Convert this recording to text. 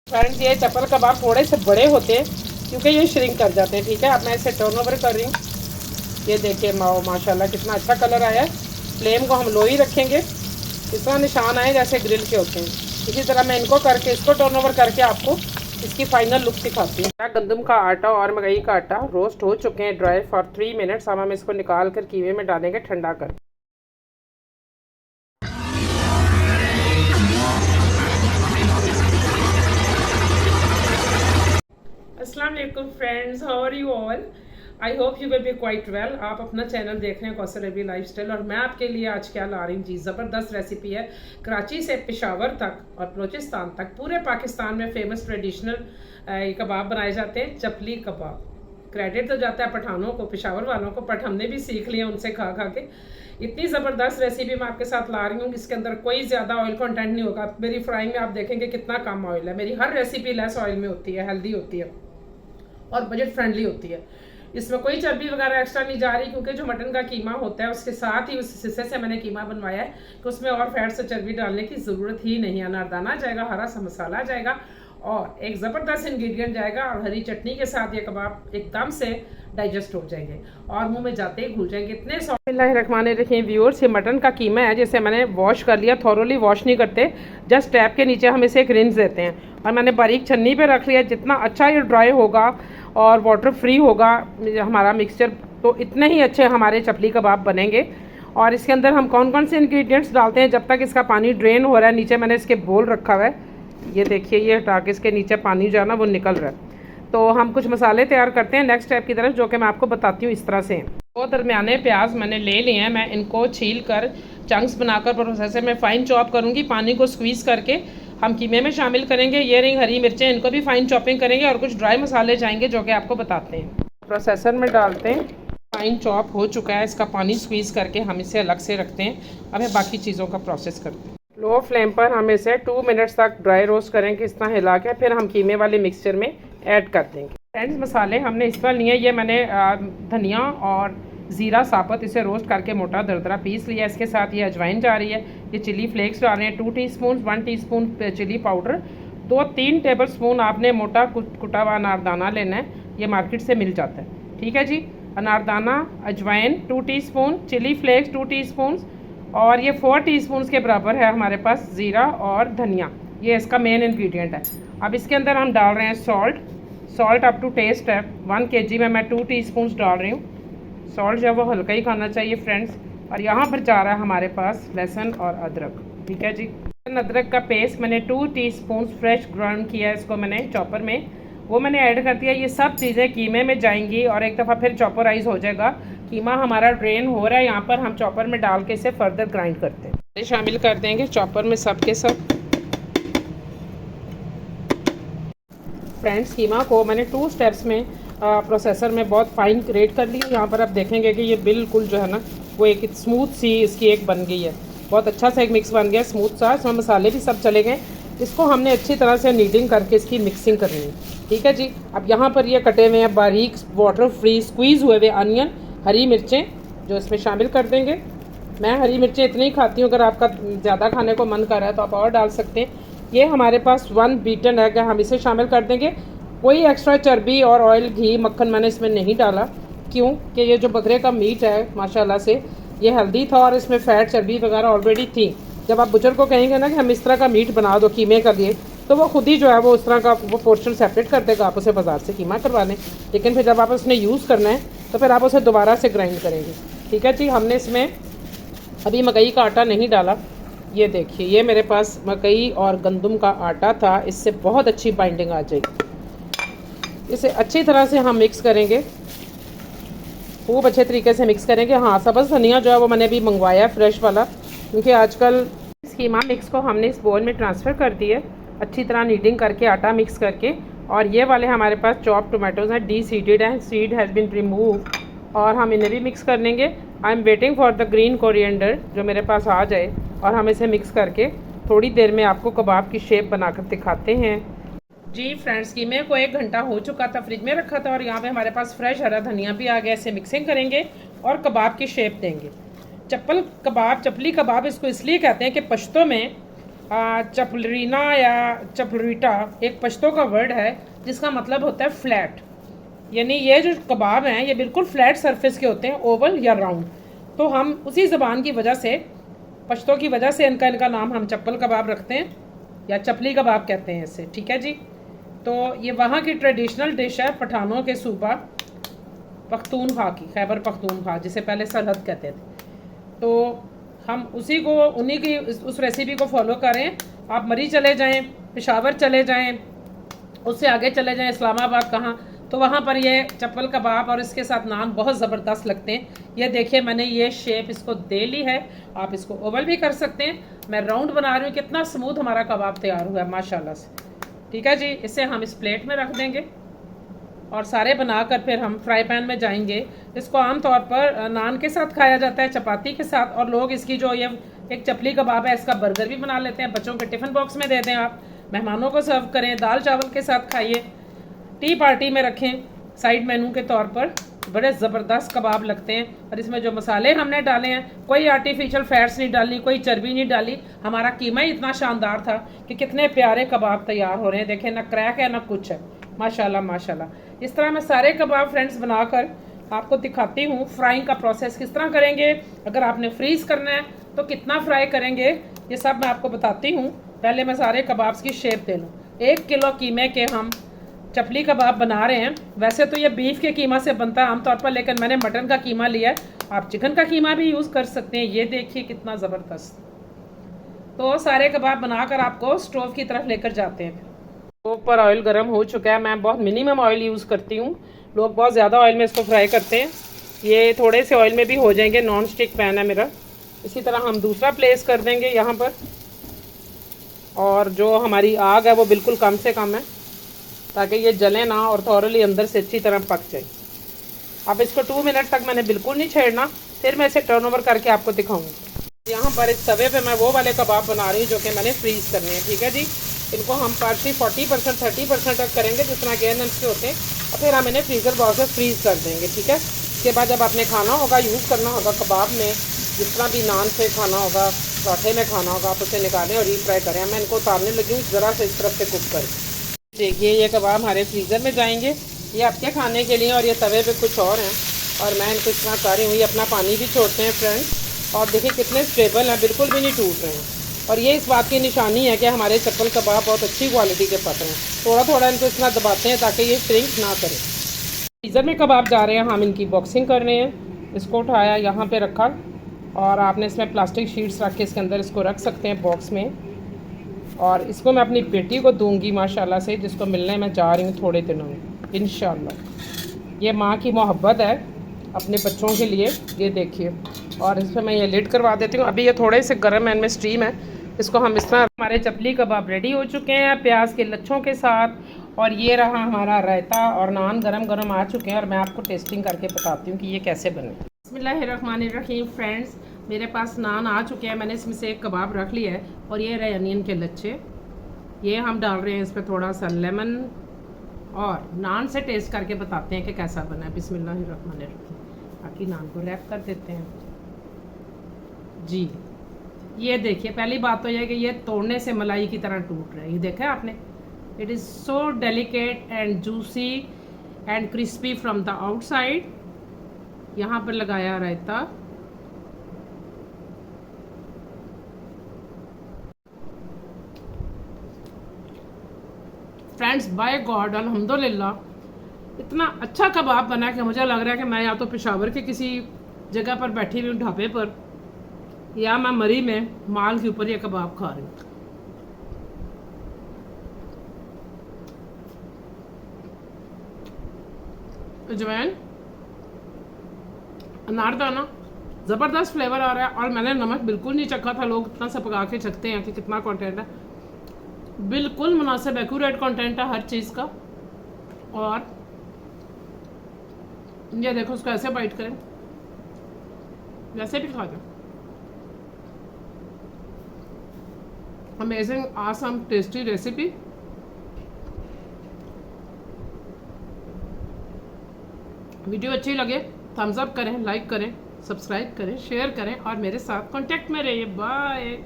Friends ये चप्पल कबाब थोड़े से बड़े होते हैं क्योंकि ये श्रिंक कर जाते हैं। ठीक है, अब मैं इसे टर्न ओवर कर रही हूँ। ये देखिए माशाल्लाह कितना अच्छा कलर आया है। फ्लेम को हम लो ही रखेंगे, इतना निशान आए जैसे ग्रिल के होते हैं। इसी तरह मैं इनको करके इसको टर्न ओवर करके आपको इसकी फाइनल लुक दिखाती हूँ। गंदम का आटा और मकई का आटा रोस्ट हो चुके हैं ड्राई फॉर 3 मिनट्स। अब हम इसको निकाल कर कीमे में डालेंगे ठंडा कर। अस्सलाम वालेकुम friends, how are you all? I hope you will be quite well. आप अपना चैनल देख रहे हैं कौसर रबी लाइफस्टाइल और मैं आपके लिए आज क्या ला रही हूँ जी, ज़बरदस्त रेसिपी है। कराची से पेशावर तक और बलूचिस्तान तक पूरे पाकिस्तान में फेमस ट्रेडिशनल कबाब बनाए जाते हैं, चपली कबाब। क्रेडिट तो जाता है पठानों को, पेशावर वालों को, बट हमने भी सीख लिया उनसे खा खा के। इतनी ज़बरदस्त रेसिपी मैं आपके साथ ला रही हूँ, इसके अंदर कोई ज़्यादा ऑयल कंटेंट नहीं होगा। मेरी फ्राइंग में आप देखेंगे कितना कम ऑयल है। मेरी हर रेसिपी लेस ऑयल में होती है, हेल्दी होती है और बजट फ्रेंडली होती है। इसमें कोई चर्बी वगैरह एक्स्ट्रा नहीं जा रही, क्योंकि जो मटन का कीमा होता है उसके साथ ही उस हिस्से से मैंने कीमा बनवाया है कि उसमें और फैट से चर्बी डालने की ज़रूरत ही नहीं है। अनारदाना जाएगा, हरा सा मसाला जाएगा और एक ज़बरदस्त इंग्रेडिएंट जाएगा और हरी चटनी के साथ ये कबाब एकदम से डाइजेस्ट हो जाएंगे और मुंह में जाते ही घुल जाएंगे। इतने बिस्मिल्लाहिर्रहमानिर्रहीम व्यूअर्स, ये मटन का कीमा है जिसे मैंने वॉश कर लिया। थॉरोली वॉश नहीं करते, जस्ट टैप के नीचे हम इसे एक रिंस देते हैं और मैंने बारीक छन्नी पे रख लिया। जितना अच्छा ये ड्राई होगा और वाटर फ्री होगा हमारा मिक्सचर, तो इतने ही अच्छे हमारे चपली कबाब बनेंगे। और इसके अंदर हम कौन कौन से इंग्रेडिएंट्स डालते हैं, जब तक इसका पानी ड्रेन हो रहा है। नीचे मैंने इसके बोल रखा हुआ है, ये देखिए, ये हटा के इसके नीचे पानी जो है ना वो निकल रहा है। तो हम कुछ मसाले तैयार करते हैं नेक्स्ट स्टेप की तरफ, जो कि मैं आपको बताती हूँ इस तरह से। दो दरमियाने प्याज मैंने ले लिए हैं, मैं इनको छील कर चंक्स बनाकर प्रोसेसर में फ़ाइन चॉप करूँगी। पानी को स्क्वीज़ करके हम कीमे में शामिल करेंगे। ये रही हरी मिर्चें, इनको भी फ़ाइन चॉपिंग करेंगे और कुछ ड्राई मसाले जाएंगे जो कि आपको बताते हैं। प्रोसेसर में डालते हैं, फ़ाइन चॉप हो चुका है, इसका पानी स्क्वीज़ करके हम इसे अलग से रखते हैं। अब हम बाकी चीज़ों का प्रोसेस करते हैं। लो फ्लेम पर हम इसे 2 मिनट्स तक ड्राई रोस्ट करेंगे, इस तरह हिला के फिर हम कीमे वाले मिक्सचर में ऐड कर देंगे। फ्रेंड्स मसाले हमने इस तरह लिए, ये मैंने धनिया और ज़ीरा साबुत इसे रोस्ट करके मोटा दरदरा पीस लिया। इसके साथ ये अजवाइन जा रही है, ये चिली फ्लेक्स डाल रहे हैं 2 teaspoon, 1 teaspoon chili powder, 2-3 tablespoon आपने मोटा कुटा हुआ अनारदाना लेना है, ये मार्केट से मिल जाता है। ठीक है जी, अनारदाना, अजवाइन 2 टीस्पून, चिली फ्लेक्स 2 टीस्पून और ये 4 टीस्पून के बराबर है हमारे पास ज़ीरा और धनिया, ये इसका मेन इंग्रेडिएंट है। अब इसके अंदर हम डाल रहे हैं सॉल्ट अप टू टेस्ट है। 1 kg में मैं 2 टीस्पून डाल रही हूँ। सॉल्ट जो है वो हल्का ही खाना चाहिए फ्रेंड्स। और यहाँ पर जा रहा है हमारे पास लहसुन और अदरक। ठीक है जी, लहसुन अदरक का पेस्ट मैंने 2 टीस्पून फ्रेश ग्राउंड किया है, इसको मैंने चॉपर में वो मैंने ऐड कर दिया। ये सब चीज़ें कीमे में जाएंगी और एक दफ़ा फिर चॉपराइज हो जाएगा। कीमा हमारा ड्रेन हो रहा है, यहाँ पर हम चॉपर में डाल के इसे फर्दर ग्राइंड करते हैं। शामिल कर देंगे चॉपर में सब के सब। फ्रेंड्स कीमा को मैंने 2 स्टेप्स में प्रोसेसर में बहुत फाइन ग्रेट कर लिया। यहाँ पर आप देखेंगे कि ये बिल्कुल जो है ना वो एक स्मूथ सी इसकी एक बन गई है, बहुत अच्छा सा एक मिक्स बन गया, स्मूथ सा। इसमें मसाले भी सब चले गए। इसको हमने अच्छी तरह से नीडिंग करके इसकी मिक्सिंग करनी है। ठीक है जी, अब यहाँ पर ये कटे हुए हैं बारीक वाटर फ्री स्क्वीज़ हुए हुए अनियन, हरी मिर्चें जो इसमें शामिल कर देंगे। मैं हरी मिर्चें इतनी ही खाती हूँ, अगर आपका ज़्यादा खाने को मन कर रहा है तो आप और डाल सकते हैं। ये हमारे पास 1 बीटन एग है, हम इसे शामिल कर देंगे। कोई एक्स्ट्रा चर्बी और ऑयल, घी, मक्खन मैंने इसमें नहीं डाला, क्यों कि ये जो बकरे का मीट है माशाल्लाह से ये हेल्दी था और इसमें फ़ैट चर्बी वगैरह ऑलरेडी थी। जब आप बुचर को कहेंगे ना कि हम इस तरह का मीट बना दो कीमे का लिए, तो वो खुद ही जो है वो उस तरह का वो पोर्शन सेपरेट कर देगा, आप उसे बाज़ार से कीमा करवा लें। लेकिन फिर जब आप उसने यूज़ करना है तो फिर आप उसे दोबारा से ग्राइंड करेंगे। ठीक है जी, हमने इसमें अभी मकई का आटा नहीं डाला। ये देखिए, ये मेरे पास मकई और गंदम का आटा था, इससे बहुत अच्छी बाइंडिंग आ जाएगी। इसे अच्छी तरह से हम मिक्स करेंगे, खूब अच्छे तरीके से मिक्स करेंगे। हाँ, सब्ज़ धनिया जो है वो मैंने भी मंगवाया फ्रेश वाला, क्योंकि आजकल इस कीमा मिक्स को हमने इस बोल में ट्रांसफ़र कर दिया अच्छी तरह नीडिंग करके, आटा मिक्स करके। और ये वाले हमारे पास चॉप टोमेटोज़ हैं, डी सीडेड हैं, सीड हैज़ बिन रिमूव, और हम इन्हें भी मिक्स कर लेंगे। I am waiting for the green coriander जो मेरे पास आ जाए और हम इसे मिक्स करके थोड़ी देर में आपको कबाब की शेप बनाकर दिखाते हैं। जी फ्रेंड्स, कीमे को 1 घंटा हो चुका था, फ्रिज में रखा था और यहाँ पे हमारे पास फ्रेश हरा धनिया भी आ गया। इसे मिक्सिंग करेंगे और कबाब की शेप देंगे। चप्पल कबाब, चपली कबाब इसको इसलिए कहते हैं कि पश्तो में चपलरीना या चपलरीटा एक पश्तो का वर्ड है जिसका मतलब होता है फ्लैट, यानी ये जो कबाब हैं ये बिल्कुल फ्लैट सरफेस के होते हैं, ओवल या राउंड। तो हम उसी ज़बान की वजह से, पश्तो की वजह से इनका नाम हम चप्पल कबाब रखते हैं या चपली कबाब कहते हैं इसे, ठीक है जी। तो ये वहाँ की ट्रेडिशनल डिश है पठानों के सूबा पख्तूनख्वा की, खैबर पख्तूनख्वा जिसे पहले सरहद कहते थे। तो हम उन्हीं की उस रेसिपी को फॉलो करें। आप मरी चले जाएं, पेशावर चले जाएं, उससे आगे चले जाएं इस्लामाबाद कहाँ, तो वहाँ पर ये चप्पल कबाब और इसके साथ नान बहुत ज़बरदस्त लगते हैं। ये देखिए मैंने ये शेप इसको दे ली है, आप इसको ओवल भी कर सकते हैं, मैं राउंड बना रही हूँ। कितना स्मूथ हमारा कबाब तैयार हुआ है माशाल्लाह से, ठीक है जी। इसे हम इस प्लेट में रख देंगे और सारे बनाकर फिर हम फ्राई पैन में जाएंगे। इसको आमतौर पर नान के साथ खाया जाता है, चपाती के साथ, और लोग इसकी जो ये एक चपली कबाब है इसका बर्गर भी बना लेते हैं। बच्चों के टिफ़िन बॉक्स में दे दें, आप मेहमानों को सर्व करें, दाल चावल के साथ खाइए, टी पार्टी में रखें साइड मेनू के तौर पर। बड़े ज़बरदस्त कबाब लगते हैं। और इसमें जो मसाले हमने डाले हैं, कोई आर्टिफिशियल फैट्स नहीं डाली, कोई चर्बी नहीं डाली। हमारा कीमा ही इतना शानदार था कि कितने प्यारे कबाब तैयार हो रहे हैं। देखें, ना क्रैक है ना कुछ है, माशाल्लाह माशाल्लाह। इस तरह मैं सारे कबाब फ्रेंड्स बनाकर आपको दिखाती हूँ। फ्राइंग का प्रोसेस किस तरह करेंगे, अगर आपने फ्रीज़ करना है तो कितना फ्राई करेंगे, ये सब मैं आपको बताती हूँ। पहले मैं सारे कबाब्स की शेप दे लूँ। 1 किलो कीमे के हम चपली कबाब बना रहे हैं। वैसे तो ये बीफ के कीमा से बनता है आमतौर पर, लेकिन मैंने मटन का कीमा लिया है, आप चिकन का कीमा भी यूज़ कर सकते हैं। ये देखिए कितना ज़बरदस्त। तो सारे कबाब बनाकर आपको स्टोव की तरफ लेकर जाते हैं। स्टोव पर ऑयल गर्म हो चुका है। मैं बहुत मिनिमम ऑयल यूज़ करती हूँ, लोग बहुत ज़्यादा ऑयल में इसको फ्राई करते हैं। ये थोड़े से ऑयल में भी हो जाएंगे। नॉन स्टिक पैन है मेरा। इसी तरह हम दूसरा प्लेस कर देंगे यहाँ पर, और जो हमारी आग है वो बिल्कुल कम से कम है ताकि ये जले ना और थॉरली अंदर से अच्छी तरह पक जाए। अब इसको 2 मिनट तक मैंने बिल्कुल नहीं छेड़ना, फिर मैं इसे टर्न ओवर करके आपको दिखाऊंगी। यहाँ पर इस तवे पे मैं वो वाले कबाब बना रही हूँ जो कि मैंने फ्रीज़ करने हैं, ठीक है जी। इनको हम पार्टली 40% 30% तक करेंगे जिस तरह के नम्स के होते हैं, और फिर हम इन्हें फ्रीज़र बॉक्स में फ्रीज़ कर देंगे, ठीक है। उसके बाद जब आपने खाना होगा, यूज़ करना होगा कबाब में, जिस तरह भी नान से खाना होगा, पराठे में खाना होगा, आप उसे निकालें और रीफ्राई करें। मैं इनको उतारने लगी हूँ, ज़रा से इस तरफ से कुक करें। देखिए ये कबाब हमारे फ्रीज़र में जाएंगे, ये आपके खाने के लिए, और ये तवे पे कुछ और हैं और मैं इनको इस तरह कर रही हूँ। ये अपना पानी भी छोड़ते हैं फ्रेंड्स, और देखिए कितने स्टेबल हैं, बिल्कुल भी नहीं टूट रहे हैं। और ये इस बात की निशानी है कि हमारे चप्पल कबाब बहुत अच्छी क्वालिटी के पक रहे हैं। थोड़ा थोड़ा इनको इस तरह दबाते हैं ताकि ये श्रिंक ना करें। फ्रीज़र में कबाब जा रहे हैं, हम इनकी बॉक्सिंग कर रहे हैं। इसको उठाया, यहाँ पर रखा, और आपने इसमें प्लास्टिक शीट्स रख के इसके अंदर इसको रख सकते हैं बॉक्स में। और इसको मैं अपनी बेटी को दूंगी माशाल्लाह से, जिसको मिलने मैं जा रही हूँ थोड़े दिनों में इंशाल्लाह। ये माँ की मोहब्बत है अपने बच्चों के लिए, ये देखिए। और इस पर मैं ये लिड करवा देती हूँ। अभी ये थोड़े से गर्म है, इनमें स्टीम है, इसको हम इस तरह। हमारे चपली कबाब रेडी हो चुके हैं प्याज के लच्छों के साथ, और ये रहा हमारा रायता, और नान गरम गरम आ चुके हैं। और मैं आपको टेस्टिंग करके बताती हूँ कि ये कैसे बने। बिस्मिल्लाहिर्रहमानिर्रहीम फ्रेंड्स, मेरे पास नान आ चुके हैं, मैंने इसमें से एक कबाब रख लिया है, और ये रहे अनियन के लच्छे। ये हम डाल रहे हैं इस पर थोड़ा सा लेमन, और नान से टेस्ट करके बताते हैं कि कैसा बना है। बिस्मिल्लाहिर्रहमानिर्रहीम। बाकी नान को रैप कर देते हैं जी। ये देखिए, पहली बात तो यह है कि ये तोड़ने से मलाई की तरह टूट रहा है। ये देखा है आपने, it is so delicate and juicy and crispy from the outside. यहाँ पर लगाया रायता, फ्रेंड्स बाय गॉड अल्हम्दुलिल्लाह इतना अच्छा कबाब बना कि मुझे लग रहा है कि मैं या तो पेशावर के किसी जगह पर बैठी हुई हूँ ढाबे पर, या मैं मरी में माल के ऊपर ये कबाब खा रही हूँ। अजवाइन, अनारदाना, ज़बरदस्त फ्लेवर आ रहा है। और मैंने नमक बिल्कुल नहीं चखा था, लोग इतना सा पका के चखते हैं कि कितना कंटेंट है। बिल्कुल मुनासिब एक्यूरेट कंटेंट है हर चीज़ का। और ये देखो, उसको ऐसे बाइट करें, वैसे भी खा जाओ। Amazing awesome tasty recipe. Video अच्छी लगे थम्स अप करें, लाइक करें, सब्सक्राइब करें, शेयर करें, और मेरे साथ कांटेक्ट में रहिए। बाय।